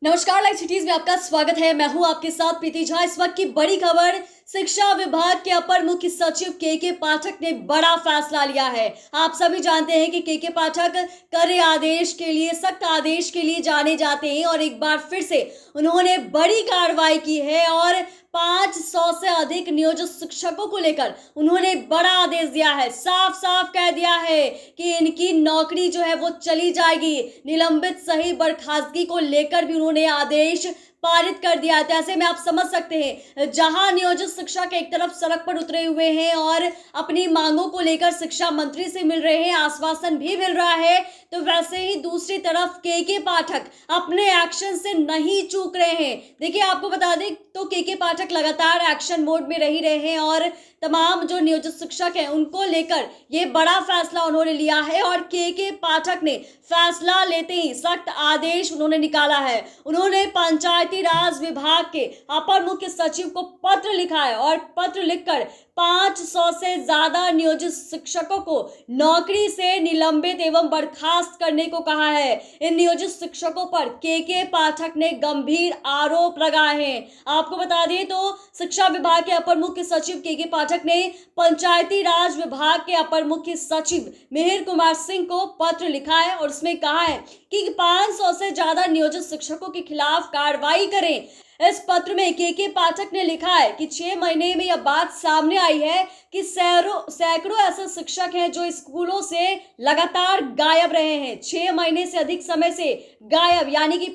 नमस्कार, live cities में आपका स्वागत है। मैं हूं आपके साथ प्रीति झा। इस वक्त की बड़ी खबर, शिक्षा विभाग के अपर मुख्य सचिव के पाठक ने बड़ा फैसला लिया है। आप सभी जानते हैं कि के पाठक कड़े आदेश के लिए, सख्त आदेश के लिए जाने जाते हैं और एक बार फिर से उन्होंने बड़ी कार्रवाई की है और 500 से अधिक नियोजित शिक्षकों को लेकर उन्होंने बड़ा आदेश दिया है। साफ साफ कह दिया है कि इनकी नौकरी जो है वो चली जाएगी। निलंबित सही बर्खास्तगी को लेकर भी उन्होंने आदेश पारित कर दिया है। तो ऐसे में आप समझ सकते हैं, जहां नियोजित शिक्षक एक तरफ सड़क पर उतरे हुए हैं और अपनी मांगों को लेकर शिक्षा मंत्री से मिल रहे हैं, आश्वासन भी मिल रहा है, तो वैसे ही दूसरी तरफ के पाठक अपने एक्शन से नहीं चूक रहे हैं। देखिए, आपको बता दें तो के पाठक लगातार एक्शन मोड में रही रहे हैं और तमाम जो नियोजित शिक्षक हैं उनको लेकर ये बड़ा फैसला उन्होंने लिया है और के पाठक ने फैसला लेते ही सख्त आदेश उन्होंने निकाला है। उन्होंने पंचायती राज विभाग के अपर मुख्य सचिव को पत्र लिखा है और पत्र लिखकर 500 से ज्यादा नियोजित शिक्षकों को नौकरी से निलंबित एवं बर्खास्त करने को कहा है। इन नियोजित शिक्षकों पर के पाठक ने गंभीर आरोप लगाए हैं। आपको बता दें तो शिक्षा विभाग के अपर मुख्य सचिव के पाठक ने पंचायती राज विभाग के अपर मुख्य सचिव मिहिर कुमार सिंह को पत्र लिखा है और उसमें कहा है कि 500 से ज्यादा नियोजित शिक्षकों के खिलाफ कार्रवाई करें। इस पत्र में के पाठक ने लिखा है कि 6 महीने में यह बात सामने आई है कि सैकड़ों ऐसे शिक्षक हैं जो स्कूलों से लगातार गायब रहे हैं। 6 महीने से अधिक समय से गायब, यानी कि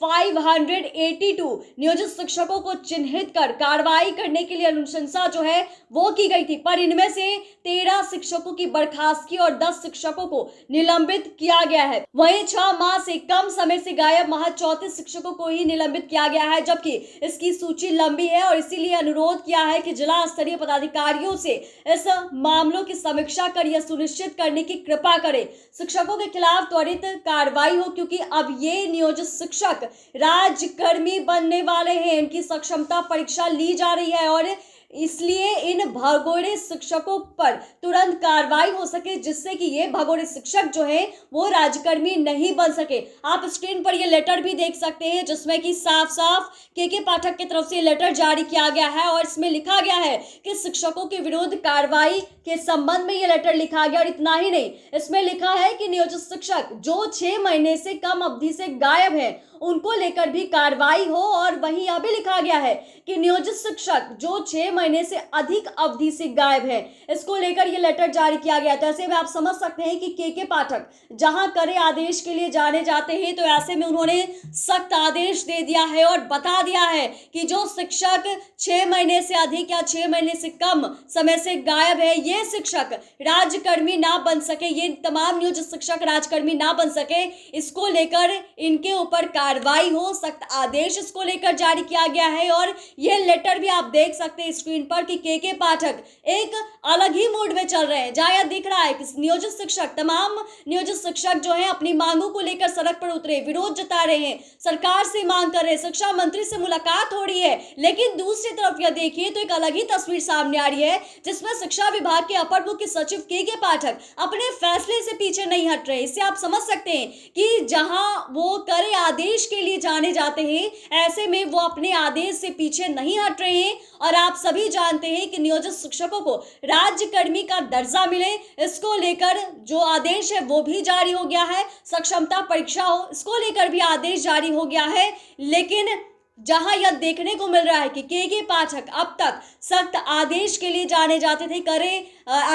582 नियोजित शिक्षकों को चिन्हित कर कार्रवाई करने के लिए अनुशंसा जो है वो की गई थी, पर इनमें से 13 शिक्षकों की बर्खास्तगी और 10 शिक्षकों को निलंबित किया गया है। वहीं 6 माह से कम समय से गायब महज 34 शिक्षकों को ही निलंबित किया गया है, जबकि इसकी सूची लंबी है और इसीलिए अनुरोध किया है कि जिला स्तरीय पदाधिकारियों से इस मामलों की समीक्षा कर यह सुनिश्चित करने की कृपा करें शिक्षकों के खिलाफ त्वरित कार्रवाई हो, क्योंकि अब ये नियोजित शिक्षक राज्यकर्मी बनने वाले हैं। इनकी सक्षमता परीक्षा ली जा रही है और इसलिए इन भगोड़े शिक्षकों पर तुरंत कार्रवाई हो सके, जिससे कि ये भगोड़े शिक्षक जो है वो राज्यकर्मी नहीं बन सके। आप स्क्रीन पर ये लेटर भी देख सकते हैं जिसमें कि साफ साफ के पाठक की तरफ से लेटर जारी किया गया है और इसमें लिखा गया है कि शिक्षकों के विरुद्ध कार्रवाई के संबंध में ये लेटर लिखा गया। और इतना ही नहीं, इसमें लिखा है कि नियोजित शिक्षक जो 6 महीने से कम अवधि से गायब है उनको लेकर भी कार्रवाई हो। और वहीं यह भी लिखा गया है कि नियोजित शिक्षक जो 6 महीने से अधिक अवधि से गायब है, इसको लेकर यह लेटर जारी किया गया। तो ऐसे में आप समझ सकते हैं कि के पाठक जहां कड़े आदेश के लिए जाने जाते हैं, तो ऐसे में उन्होंने सख्त आदेश दे दिया है और बता दिया है कि जो शिक्षक 6 महीने से अधिक या 6 महीने से कम समय से गायब है, ये शिक्षक राज्यकर्मी ना बन सके, ये तमाम नियोजित शिक्षक राज्यकर्मी ना बन सके, इसको लेकर इनके ऊपर कार्रवाई हो। सख्त आदेश इसको लेकर जारी किया गया है और यह लेटर भी आप देख सकते हैं स्क्रीन पर कि के पाठक एक अलग ही मूड में चल रहे हैं। जहां यह दिख रहा है कि नियोजित शिक्षक, तमाम नियोजित शिक्षक जो हैं अपनी मांगों को लेकर सड़क पर उतरे, विरोध जता रहे हैं, सरकार से मांग कर रहे हैं, शिक्षा मंत्री से मुलाकात हो रही है। लेकिन दूसरी तरफ यह देखिए तो एक अलग ही तस्वीर सामने आ रही है जिसमें शिक्षा विभाग के अपर मुख्य सचिव के पाठक अपने फैसले से पीछे नहीं हट रहे। इससे आप समझ सकते हैं कि जहां वो कड़े आदेश के लिए जाने जाते हैं, ऐसे में वो अपने आदेश से पीछे नहीं हट रहे हैं। और आप सभी जानते हैं कि नियोजित शिक्षकों को राज्यकर्मी का दर्जा मिले, इसको लेकर जो आदेश है वो भी जारी हो गया है। सक्षमता परीक्षा हो, इसको लेकर भी आदेश जारी हो गया है। लेकिन जहां यह देखने को मिल रहा है कि के पाठक अब तक सख्त आदेश के लिए जाने जाते थे, करे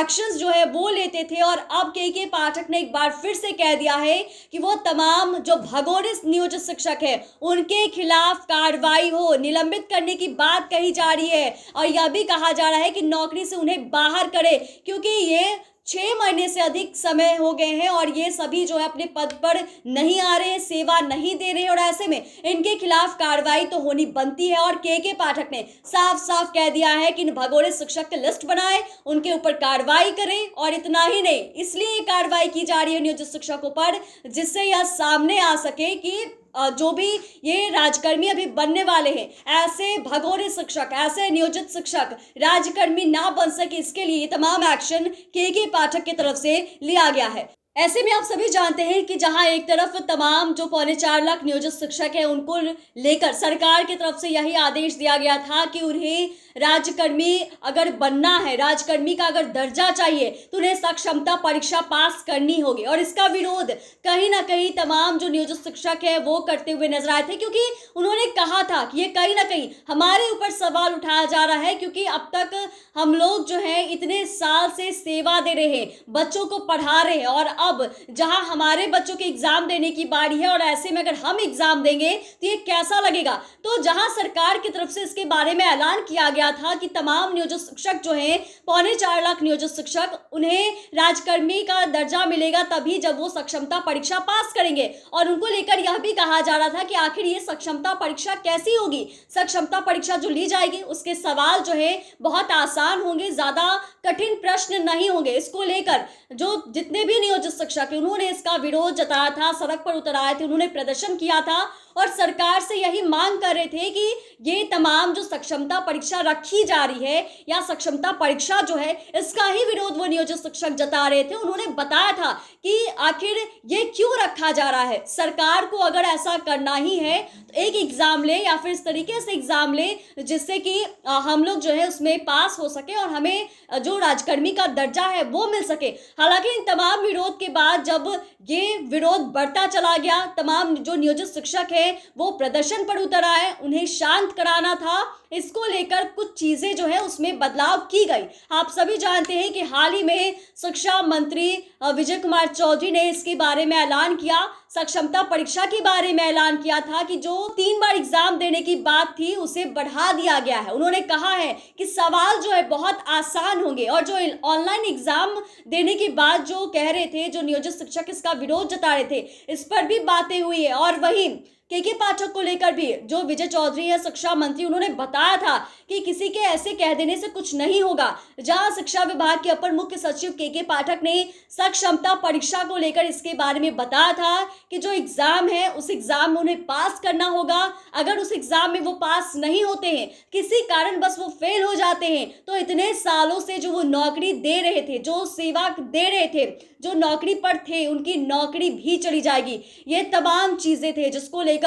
एक्शंस जो है वो लेते थे, और अब के पाठक ने एक बार फिर से कह दिया है कि वो तमाम जो भगोड़े नियोजित शिक्षक हैं उनके खिलाफ कार्रवाई हो, निलंबित करने की बात कही जा रही है। और यह भी कहा जा रहा है कि नौकरी से उन्हें बाहर करे, क्योंकि ये 6 महीने से अधिक समय हो गए हैं और ये सभी जो है अपने पद पर नहीं आ रहे हैं, सेवा नहीं दे रहे हैं, और ऐसे में इनके खिलाफ कार्रवाई तो होनी बनती है। और के पाठक ने साफ साफ कह दिया है कि इन भगोड़े शिक्षक की लिस्ट बनाए, उनके ऊपर कार्रवाई करें। और इतना ही नहीं, इसलिए ये कार्रवाई की जा रही है नियोजित शिक्षकों पर, जिससे यह सामने आ सके कि जो भी ये राजकर्मी अभी बनने वाले हैं, ऐसे भगोड़े शिक्षक, ऐसे नियोजित शिक्षक राजकर्मी ना बन सके, इसके लिए तमाम एक्शन के पाठक की तरफ से लिया गया है। ऐसे में आप सभी जानते हैं कि जहां एक तरफ तमाम जो 4.25 लाख नियोजित शिक्षक हैं उनको लेकर सरकार की तरफ से यही आदेश दिया गया था कि उन्हें राज्यकर्मी अगर बनना है, राज्यकर्मी का अगर दर्जा चाहिए तो उन्हें सक्षमता परीक्षा पास करनी होगी। और इसका विरोध कहीं ना कहीं तमाम जो नियोजित शिक्षक हैं वो करते हुए नजर आए थे, क्योंकि उन्होंने कहा था कि ये कहीं ना कहीं हमारे ऊपर सवाल उठाया जा रहा है, क्योंकि अब तक हम लोग जो है इतने साल से सेवा दे रहे हैं, बच्चों को पढ़ा रहे हैं, और अब जहां हमारे बच्चों के एग्जाम देने की बारी है और ऐसे में अगर हम एग्जाम देंगे तो ये कैसा लगेगा। तो जहां सरकार की तरफ से इसके बारे में ऐलान किया गया था कि तमाम नियोजित शिक्षक जो हैं 4.25 लाख नियोजित शिक्षक, उन्हें राजकर्मी का दर्जा मिलेगा तभी जब वो सक्षमता परीक्षा पास करेंगे। और उनको लेकर यह भी कहा जा रहा था कि आखिर ये सक्षमता परीक्षा कैसी होगी। सक्षमता परीक्षा जो ली जाएगी उसके सवाल जो है बहुत आसान होंगे, ज्यादा कठिन प्रश्न नहीं होंगे। इसको लेकर जो जितने भी नियोजित शिक्षक हैं उन्होंने इसका विरोध जताया था, सड़क पर उतर आए थे, उन्होंने प्रदर्शन किया था और सरकार से यही मांग कर रहे थे कि ये तमाम जो सक्षमता परीक्षा रखी जा रही है या सक्षमता परीक्षा जो है इसका ही विरोध वो नियोजित शिक्षक जता रहे थे। उन्होंने बताया था कि आखिर ये क्यों रखा जा रहा है। सरकार को अगर ऐसा करना ही है तो एक एग्जाम ले या फिर इस तरीके से एग्जाम ले जिससे कि हम लोग जो है उसमें पास हो सके और हमें जो राजकर्मी का दर्जा है वो मिल सके। हालांकि इन तमाम विरोध के बाद जब ये विरोध बढ़ता चला गया, तमाम जो नियोजित शिक्षक हैं वो प्रदर्शन पर उतर आए, उन्हें शांत कराना था। इसको लेकर कुछ चीजें जो है उसमें बदलाव की गई। आप सभी जानते हैं कि हाल ही में शिक्षा मंत्री विजय कुमार चौधरी ने इसके बारे में ऐलान किया, सक्षमता परीक्षा के बारे में ऐलान किया था कि जो 3 बार एग्जाम देने की बात थी उसे बढ़ा दिया गया है। उन्होंने कहा है कि सवाल जो है बहुत आसान होंगे और जो ऑनलाइन एग्जाम देने के बाद जो कह रहे थे, जो नियोजित शिक्षक इसका विरोध जता रहे थे, इस पर भी बातें हुई है। और वहीं के पाठक को लेकर भी जो विजय चौधरी है शिक्षा मंत्री, उन्होंने बताया था कि किसी के ऐसे कह देने से कुछ नहीं होगा। जहां शिक्षा विभाग के अपर मुख्य सचिव के पाठक ने सक्षमता परीक्षा को लेकर इसके बारे में बताया था कि जो एग्जाम है उस एग्जाम में उन्हें पास करना होगा। अगर उस एग्जाम में वो पास नहीं होते हैं, किसी कारण बस वो फेल हो जाते हैं, तो इतने सालों से जो वो नौकरी दे रहे थे, जो सेवा दे रहे थे, जो नौकरी पर थे, उनकी नौकरी भी चली जाएगी। ये तमाम चीजें थे जिसको लेकर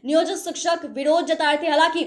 नियोजित शिक्षक विरोध जता रहे थे। हालांकि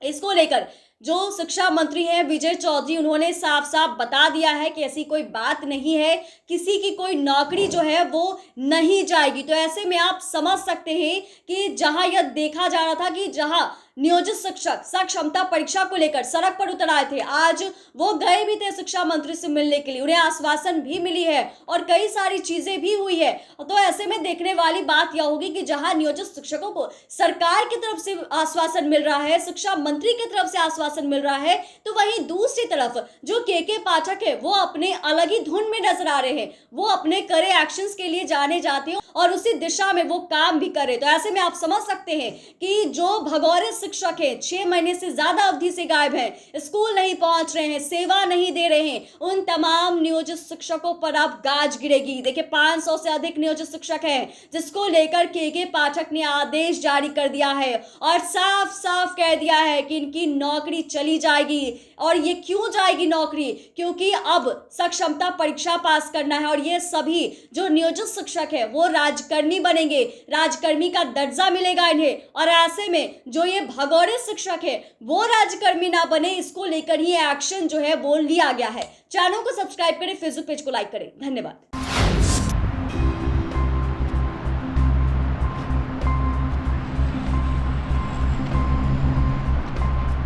इसको लेकर जो शिक्षा मंत्री हैं विजय चौधरी, उन्होंने साफ साफ बता दिया है कि ऐसी कोई बात नहीं है, किसी की कोई नौकरी जो है वो नहीं जाएगी। तो ऐसे में आप समझ सकते हैं कि जहां यह देखा जा रहा था कि जहां नियोजित शिक्षक सक्षमता परीक्षा को लेकर सड़क पर उतर आए थे, आज वो गए भी थे शिक्षा मंत्री से मिलने के लिए, उन्हें आश्वासन भी मिली है और कई सारी चीजें भी हुई है। तो ऐसे में देखने वाली बात यह होगी कि जहां नियोजित शिक्षकों को सरकार की तरफ से आश्वासन मिल रहा है, शिक्षा मंत्री की तरफ से आश्वासन मिल रहा है, तो वहीं दूसरी तरफ जो के पाठक है वो अपने अलग ही धुन में नजर आ रहे हैं। वो अपने करे एक्शंस के लिए जाने जाते हैं और उसी दिशा में वो काम भी करे। तो ऐसे में आप समझ सकते हैं कि जो भगोरे शिक्षक हैं, 6 महीने से ज्यादा अवधि से गायब हैं, स्कूल नहीं पहुंच रहे हैं, सेवा नहीं दे रहे हैं, उन तमाम नियोजित शिक्षकों पर अब गाज गिरेगी। देखिए 500 से अधिक नियोजित शिक्षक हैं जिसको लेकर के पाठक ने आदेश जारी कर दिया है और साफ साफ कह दिया है कि इनकी नौकरी चली जाएगी। और ये क्यों जाएगी नौकरी? क्योंकि अब सक्षमता परीक्षा पास करना है और ये सभी जो नियोजित शिक्षक है वो राजकर्मी बनेंगे, राजकर्मी का दर्जा मिलेगा इन्हें। और ऐसे में जो ये भगोरे शिक्षक है वो राजकर्मी ना बने, इसको लेकर ही एक्शन जो है वो लिया गया है। चैनल को सब्सक्राइब करें, फेसबुक पेज को लाइक करें। धन्यवाद।